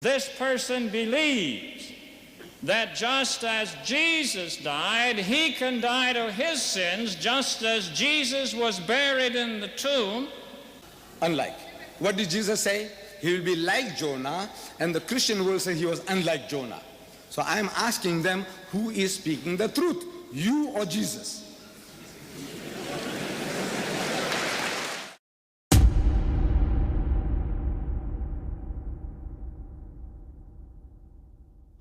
This person believes that just as Jesus died, he can die to his sins, just as Jesus was buried in the tomb. Unlike. What did Jesus say? He will be like Jonah, and the Christian will say he was unlike Jonah. So I am asking them, who is speaking the truth? You or Jesus?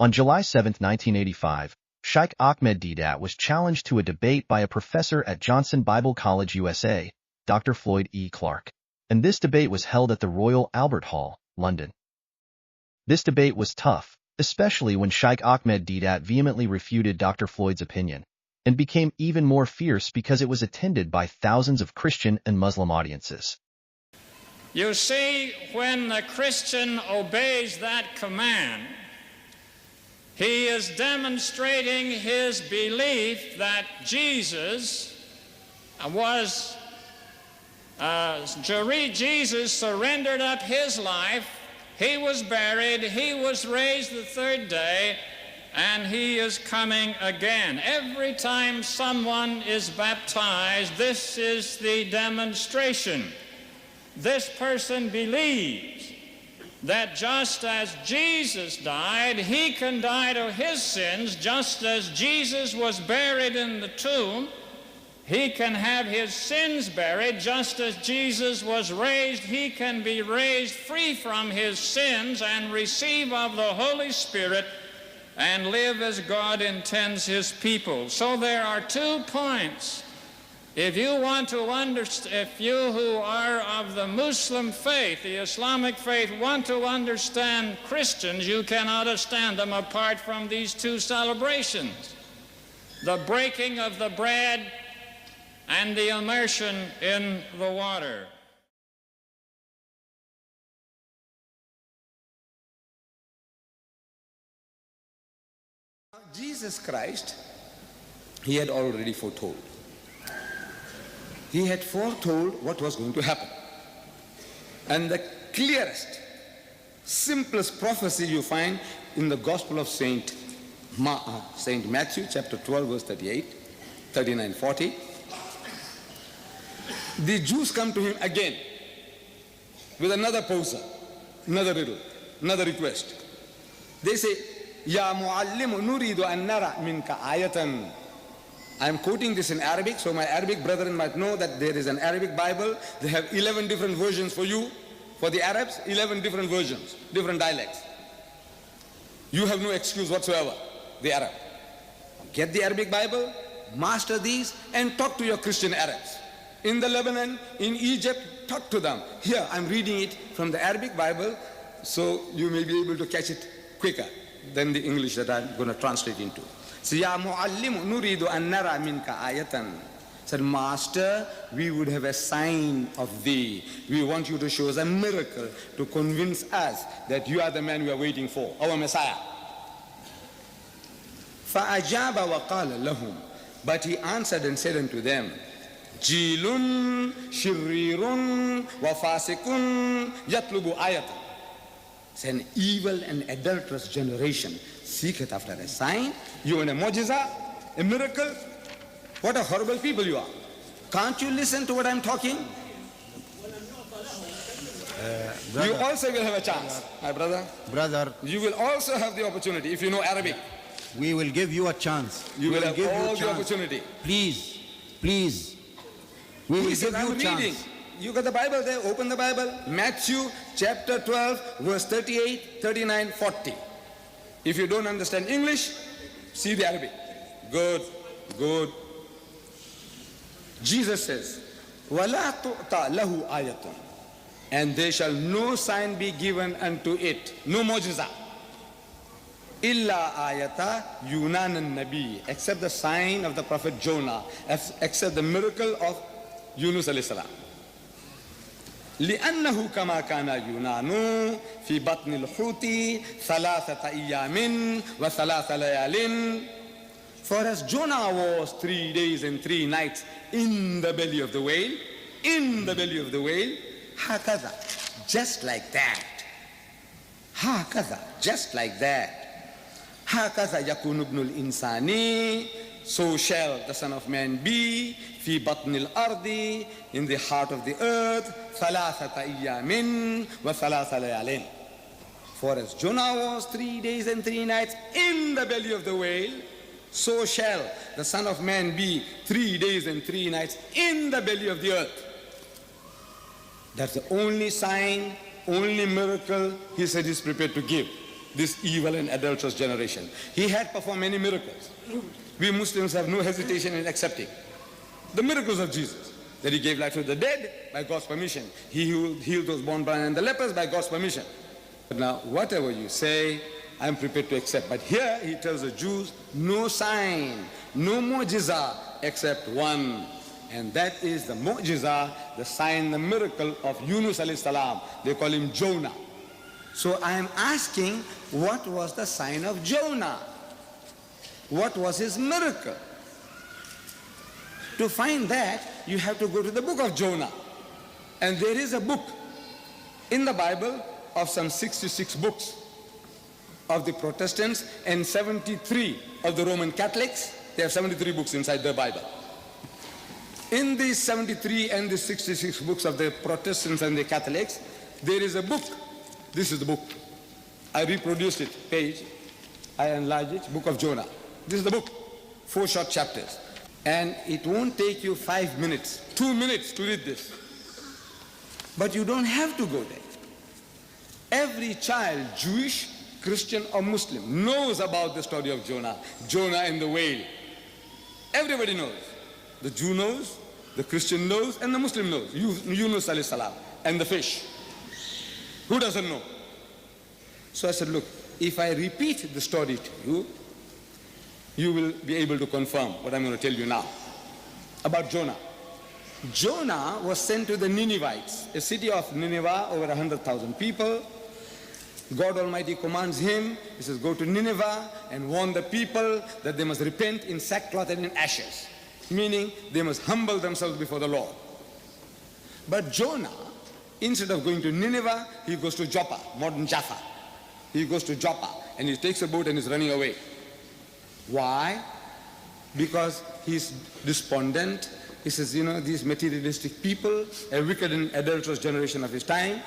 On July 7, 1985, Shaikh Ahmed Deedat was challenged to a debate by a professor at Johnson Bible College, USA, Dr. Floyd E. Clark. And this debate was held at the Royal Albert Hall, London. This debate was tough, especially when Shaikh Ahmed Deedat vehemently refuted Dr. Floyd's opinion, and became even more fierce because it was attended by thousands of Christian and Muslim audiences. You see, when the Christian obeys that command, he is demonstrating his belief that Jesus surrendered up his life, he was buried, he was raised the third day, and he is coming again. Every time someone is baptized, this is the demonstration. This person believes that just as Jesus died, he can die to his sins, just as Jesus was buried in the tomb, he can have his sins buried, just as Jesus was raised, he can be raised free from his sins and receive of the Holy Spirit and live as God intends his people. So there are 2 points. If you want to understand, if you who are of the Muslim faith, the Islamic faith, want to understand Christians, you cannot understand them apart from these 2 celebrations: the breaking of the bread and the immersion in the water. Jesus Christ, he had already foretold. He had foretold what was going to happen. And the clearest, simplest prophecy you find in the Gospel of Saint Matthew, chapter 12, verse 38, 39, 40. The Jews come to him again with another poser, another riddle, another request. They say, Ya muallimu nuridu an nara minka ayatan. I am quoting this in Arabic, so my Arabic brethren might know that there is an Arabic Bible. They have 11 different versions for you. For the Arabs, 11 different versions, different dialects. You have no excuse whatsoever, the Arab. Get the Arabic Bible, master these, and talk to your Christian Arabs. In the Lebanon, in Egypt, talk to them. Here, I'm reading it from the Arabic Bible, so you may be able to catch it quicker than the English that I'm going to translate into. So, Ya muallimu nuridu an nara minka ayatan. Said, Master, we would have a sign of thee. We want you to show us a miracle to convince us that you are the man we are waiting for, our Messiah. فَأَجَابَ وَقَالَ لَهُمْ. But he answered and said unto them, Jilun shirirun wa fasikun yatlubu ayatan. It's an evil and adulterous generation seeketh after a sign. You want a mu'jiza, a miracle? What a horrible people you are. Can't you listen to what I'm talking? You also will have a chance, my brother. Brother, you will also have the opportunity if you know Arabic. We will give you a chance. You will have all the opportunity. Please, please. We will give you a chance. You got the Bible there, open the Bible. Matthew chapter 12, verse 38, 39, 40. If you don't understand English, see the Arabic. Good, good. Jesus says, وَلَا تُؤْتَى لَهُ آيَةٌ. And there shall no sign be given unto it, no mu'jiza. إِلَّا آيَةَ يُونَانَ النَّبِيِّ. Except the sign of the prophet Jonah, except the miracle of Yunus alayhi salam. لأنه كما كان يونان في بطن الحوت 3 أيام و3 ليال. For as Jonah was 3 days and 3 nights in the belly of the whale, هكذا, just like that, هكذا just like that. هَكَذَا يَكُونُ ابْنُ الْإِنسَانِ So shall the Son of Man be, فِي بَطْنِ الْأَرْضِ in the heart of the earth, ثَلَاثَةَ أَيَّامٍ وَثَلَاثَ لَيَالٍ For as Jonah was 3 days and 3 nights in the belly of the whale, so shall the Son of Man be 3 days and 3 nights in the belly of the earth. That's the only sign, only miracle he said he's prepared to give this evil and adulterous generation. He had performed many miracles. We Muslims have no hesitation in accepting the miracles of Jesus. That he gave life to the dead by God's permission. He healed those born blind and the lepers by God's permission. But now, whatever you say, I'm prepared to accept. But here he tells the Jews, no sign, no mu'jiza except one. And that is the mu'jiza, the sign, the miracle of Yunus alayhi salam. They call him Jonah. So I am asking, what was the sign of Jonah? What was his miracle? To find that, you have to go to the book of Jonah. And there is a book in the Bible of some 66 books of the Protestants and 73 of the Roman Catholics. They have 73 books inside the Bible. In these 73 and the 66 books of the Protestants and the Catholics, there is a book. This is the book. I reproduced it, page. I enlarged it, Book of Jonah. This is the book, 4 short chapters. And it won't take you 5 minutes, 2 minutes to read this. But you don't have to go there. Every child, Jewish, Christian or Muslim, knows about the story of Jonah. Jonah and the whale. Everybody knows. The Jew knows, the Christian knows, and the Muslim knows. Yunus alayhi salam, and the fish. Who doesn't know? So I said, look, if I repeat the story to you, you will be able to confirm what I'm going to tell you now about Jonah. Jonah was sent to the Ninevites, a city of Nineveh, over 100,000 people. God Almighty commands him, he says, go to Nineveh and warn the people that they must repent in sackcloth and in ashes, meaning they must humble themselves before the Lord. But Jonah, instead of going to Nineveh, he goes to Joppa, modern Jaffa. He goes to Joppa and he takes a boat and is running away. Why? Because he's despondent. He says, you know, these materialistic people, a wicked and adulterous generation of his time,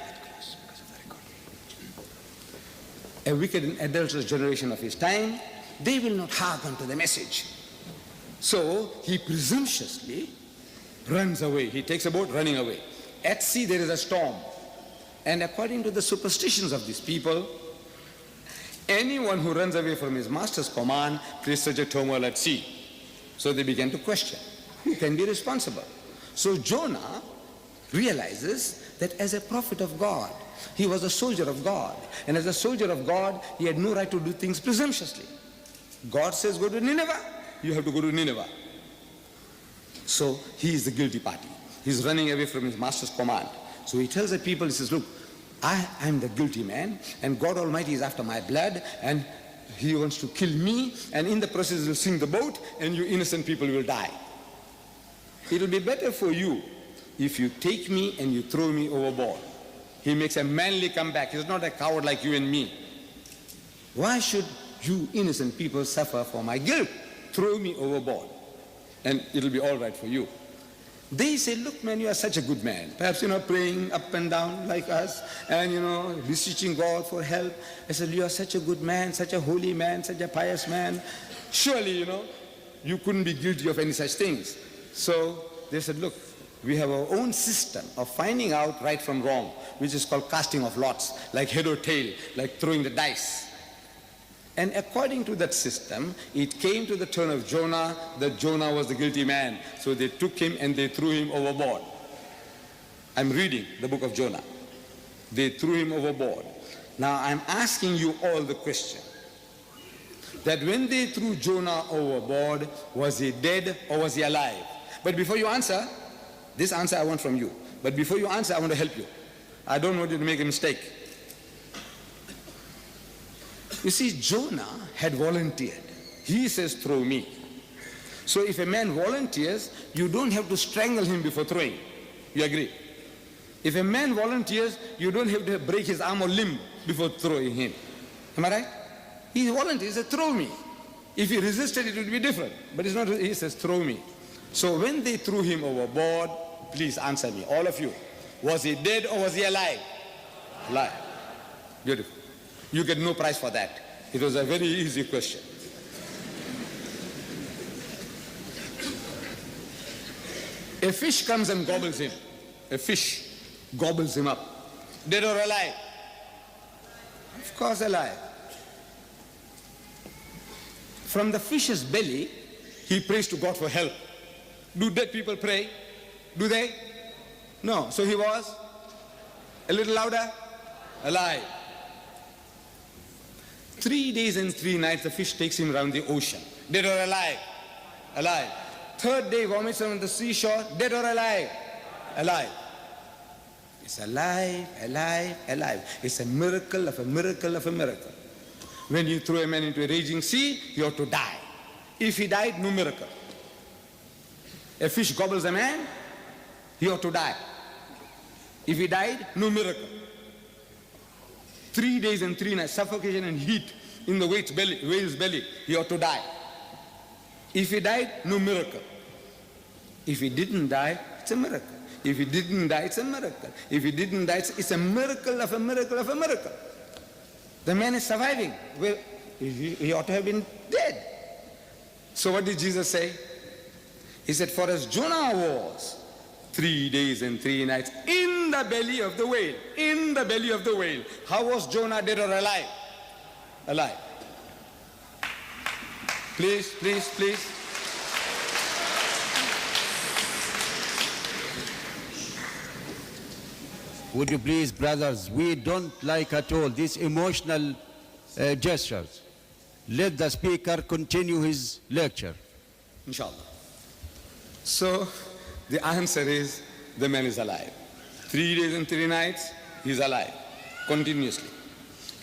they will not hearken to the message. So he presumptuously runs away. He takes a boat running away. At sea there is a storm. And according to the superstitions of these people, anyone who runs away from his master's command creates such a turmoil at sea. So they began to question, who can be responsible? So Jonah realizes that as a prophet of God, he was a soldier of God. And as a soldier of God, he had no right to do things presumptuously. God says, go to Nineveh. You have to go to Nineveh. So he is the guilty party. He's running away from his master's command. So he tells the people, he says, look, I'm the guilty man, and God Almighty is after my blood, and he wants to kill me, and in the process he'll sink the boat, and you innocent people will die. It will be better for you if you take me and you throw me overboard. He makes a manly comeback. He's not a coward like you and me. Why should you innocent people suffer for my guilt? Throw me overboard, and it'll be all right for you. They say, look man, you are such a good man. Perhaps, praying up and down like us and, beseeching God for help. I said, you are such a good man, such a holy man, such a pious man. Surely, you couldn't be guilty of any such things. So they said, look, we have our own system of finding out right from wrong, which is called casting of lots, like head or tail, like throwing the dice. And according to that system, it came to the turn of Jonah that Jonah was the guilty man. So they took him and they threw him overboard. I'm reading the book of Jonah. They threw him overboard. Now I'm asking you all the question, that when they threw Jonah overboard, was he dead or was he alive? But before you answer, this answer I want from you. But before you answer, I want to help you. I don't want you to make a mistake. You see, Jonah had volunteered. He says, throw me. So if a man volunteers, you don't have to strangle him before throwing. You agree? If a man volunteers, you don't have to break his arm or limb before throwing him. Am I right? He volunteered. He said, throw me. If he resisted, it would be different. But it's not. He says, throw me. So when they threw him overboard, please answer me, all of you. Was he dead or was he alive? Alive. Beautiful. You get no prize for that. It was a very easy question. A fish comes and gobbles him. A fish gobbles him up. Dead or alive? Of course alive. From the fish's belly, he prays to God for help. Do dead people pray? Do they? No. So he was a little louder? Alive. 3 days and 3 nights, the fish takes him around the ocean. Dead or alive? Alive. 3rd day, vomits on the seashore. Dead or alive? Alive. It's alive, alive, alive. It's a miracle of a miracle of a miracle. When you throw a man into a raging sea, he ought to die. If he died, no miracle. A fish gobbles a man, he ought to die. If he died, no miracle. 3 days and 3 nights, suffocation and heat in the whale's belly, he ought to die. If he died, no miracle. If he didn't die, it's a miracle. If he didn't die, it's a miracle. If he didn't die, it's a miracle of a miracle of a miracle. The man is surviving. Well, he ought to have been dead. So what did Jesus say? He said, for as Jonah was 3 days and 3 nights in the belly of the whale, in the belly of the whale. How was Jonah, dead or alive? Alive. Please, please, please. Would you please, brothers, we don't like at all these emotional gestures. Let the speaker continue his lecture. Inshallah. So the answer is the man is alive. 3 days and 3 nights, he's alive continuously.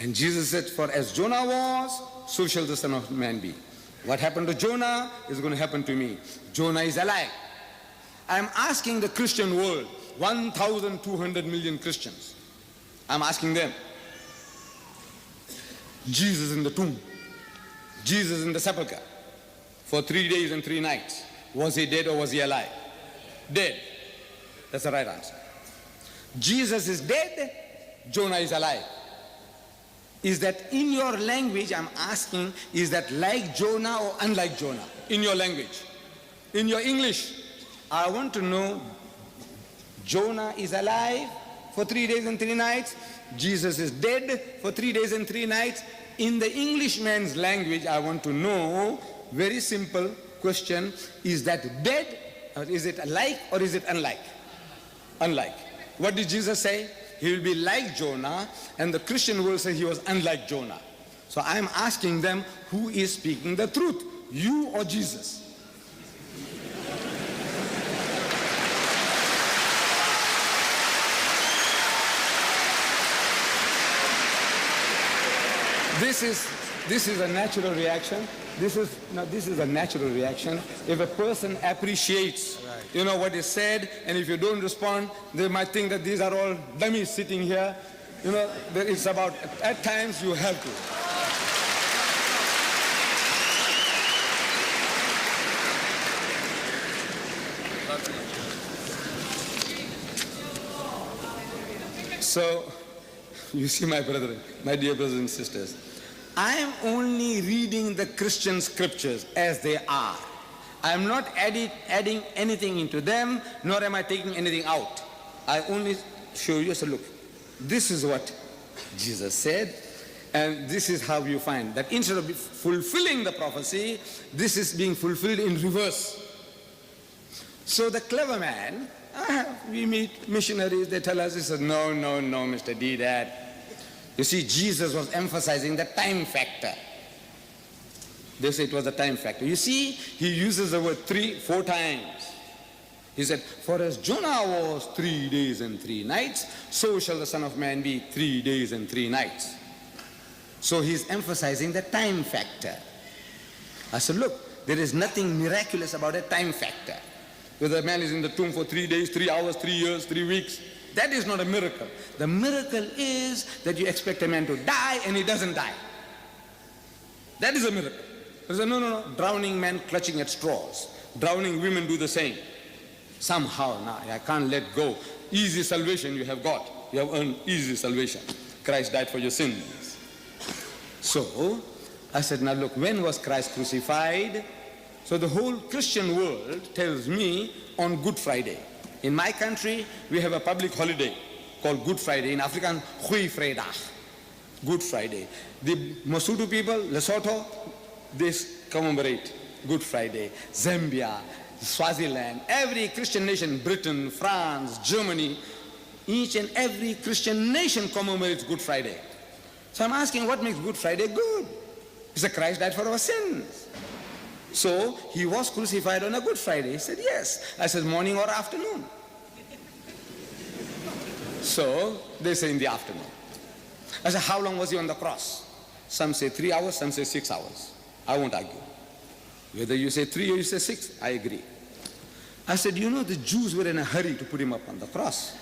And Jesus said, for as Jonah was, so shall the Son of Man be. What happened to Jonah is going to happen to me. Jonah is alive. I'm asking the Christian world, 1,200 million Christians. I'm asking them, Jesus in the tomb, Jesus in the sepulchre, for 3 days and 3 nights, was he dead or was he alive? Dead. That's the right answer. Jesus is dead, Jonah is alive. Is that in your language, I'm asking, is that like Jonah or unlike Jonah? In your language. In your English, I want to know, Jonah is alive for 3 days and 3 nights. Jesus is dead for 3 days and 3 nights. In the Englishman's language, I want to know, very simple question, is that dead, or is it alike or is it unlike? Unlike. What did Jesus say? He will be like Jonah, and the Christian will say he was unlike Jonah. So I'm asking them, who is speaking the truth? You or Jesus? This is a natural reaction. This is a natural reaction. If a person appreciates, what is said, and if you don't respond, they might think that these are all dummies sitting here. That it's about, at times you have to. So, you see, my brethren, my dear brothers and sisters, I am only reading the Christian scriptures as they are. I am not adding anything into them, nor am I taking anything out. I only show you, so look, this is what Jesus said, and this is how you find that instead of fulfilling the prophecy, this is being fulfilled in reverse. So the clever man, we meet missionaries, they tell us, he says, no, Mr. D, Dad. You see, Jesus was emphasizing the time factor. They say it was the time factor. You see, he uses the word 3-4 times. He said, for as Jonah was 3 days and 3 nights, so shall the Son of Man be 3 days and 3 nights. So he's emphasizing the time factor. I said, look, there is nothing miraculous about a time factor. Whether a man is in the tomb for 3 days, 3 hours, 3 years, 3 weeks, that is not a miracle. The miracle is that you expect a man to die and he doesn't die. That is a miracle. They say, no. Drowning men clutching at straws. Drowning women do the same. Somehow, now I can't let go. Easy salvation you have got. You have earned easy salvation. Christ died for your sins. So, I said, now look, when was Christ crucified? So the whole Christian world tells me on Good Friday. In my country, we have a public holiday called Good Friday. In Afrikaans, Goeie Vrydag. Good Friday. The Masutu people, Lesotho, they commemorate Good Friday. Zambia, Swaziland, every Christian nation, Britain, France, Germany, each and every Christian nation commemorates Good Friday. So I'm asking, what makes Good Friday good? He said, Christ died for our sins. So he was crucified on a Good Friday. He said, yes. I said, morning or afternoon? So they say in the afternoon. I said, how long was he on the cross? Some say 3 hours, some say 6 hours. I won't argue. Whether you say 3 or you say 6, I agree. I said, you know, the Jews were in a hurry to put him up on the cross.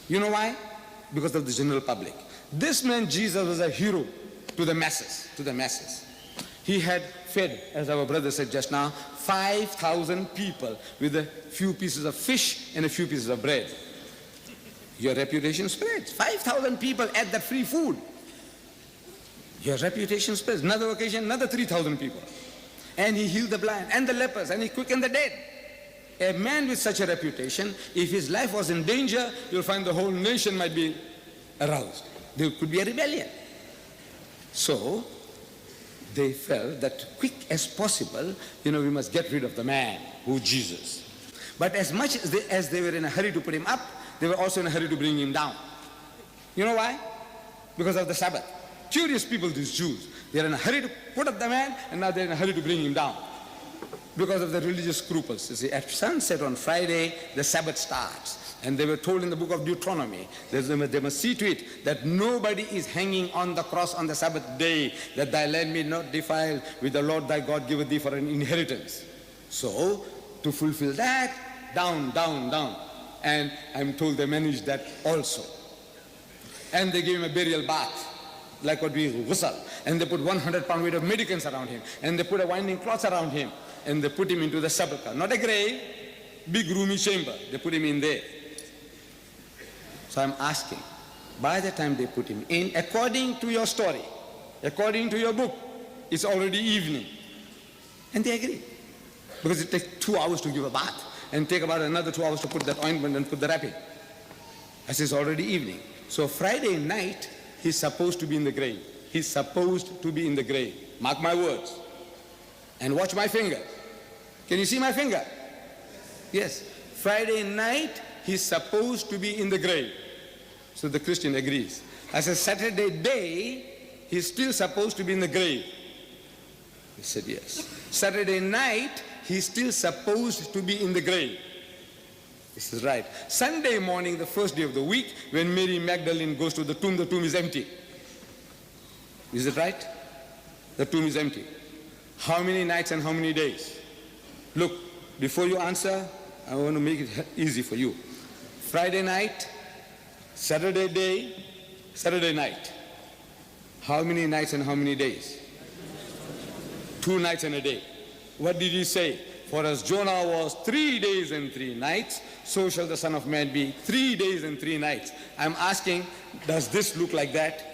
You know why? Because of the general public. This man, Jesus, was a hero to the masses. He had fed, as our brother said just now, 5,000 people with a few pieces of fish and a few pieces of bread. Your reputation spreads. 5,000 people ate that free food. Your reputation spreads. Another occasion, another 3,000 people. And he healed the blind and the lepers and he quickened the dead. A man with such a reputation, if his life was in danger, you'll find the whole nation might be aroused. There could be a rebellion. So, they felt that quick as possible, we must get rid of the man, who Jesus. But as much as they were in a hurry to put him up, they were also in a hurry to bring him down. You know why? Because of the Sabbath. Curious people, these Jews. They're in a hurry to put up the man, and now they're in a hurry to bring him down. Because of the religious scruples. You see, at sunset on Friday, the Sabbath starts. And they were told in the book of Deuteronomy, they must see to it that nobody is hanging on the cross on the Sabbath day, that thy land be not defiled, with the Lord thy God giveth thee for an inheritance. So, to fulfill that, down. And I'm told they managed that also. And they gave him a burial bath, like what we ghusl. And they put 100-pound weight of medicines around him. And they put a winding cloth around him. And they put him into the sepulchre. Not a grave, big roomy chamber. They put him in there. So I'm asking, by the time they put him in, according to your story, according to your book, it's already evening. And they agree. Because it takes 2 hours to give a bath. And take about another 2 hours to put that ointment and put the wrapping. As it's already evening. So Friday night, he's supposed to be in the grave. He's supposed to be in the grave. Mark my words. And watch my finger. Can you see my finger? Yes. Friday night, he's supposed to be in the grave. So the Christian agrees. As a Saturday day, he's still supposed to be in the grave. He said yes. Saturday night, he's still supposed to be in the grave. This is right. Sunday morning, the first day of the week, when Mary Magdalene goes to the tomb is empty. Is it right? The tomb is empty. How many nights and how many days? Look, before you answer, I want to make it easy for you. Friday night, Saturday day, Saturday night. How many nights and how many days? 2 nights and a day. What did he say? For as Jonah was 3 days and 3 nights, so shall the Son of Man be 3 days and 3 nights. I'm asking, does this look like that?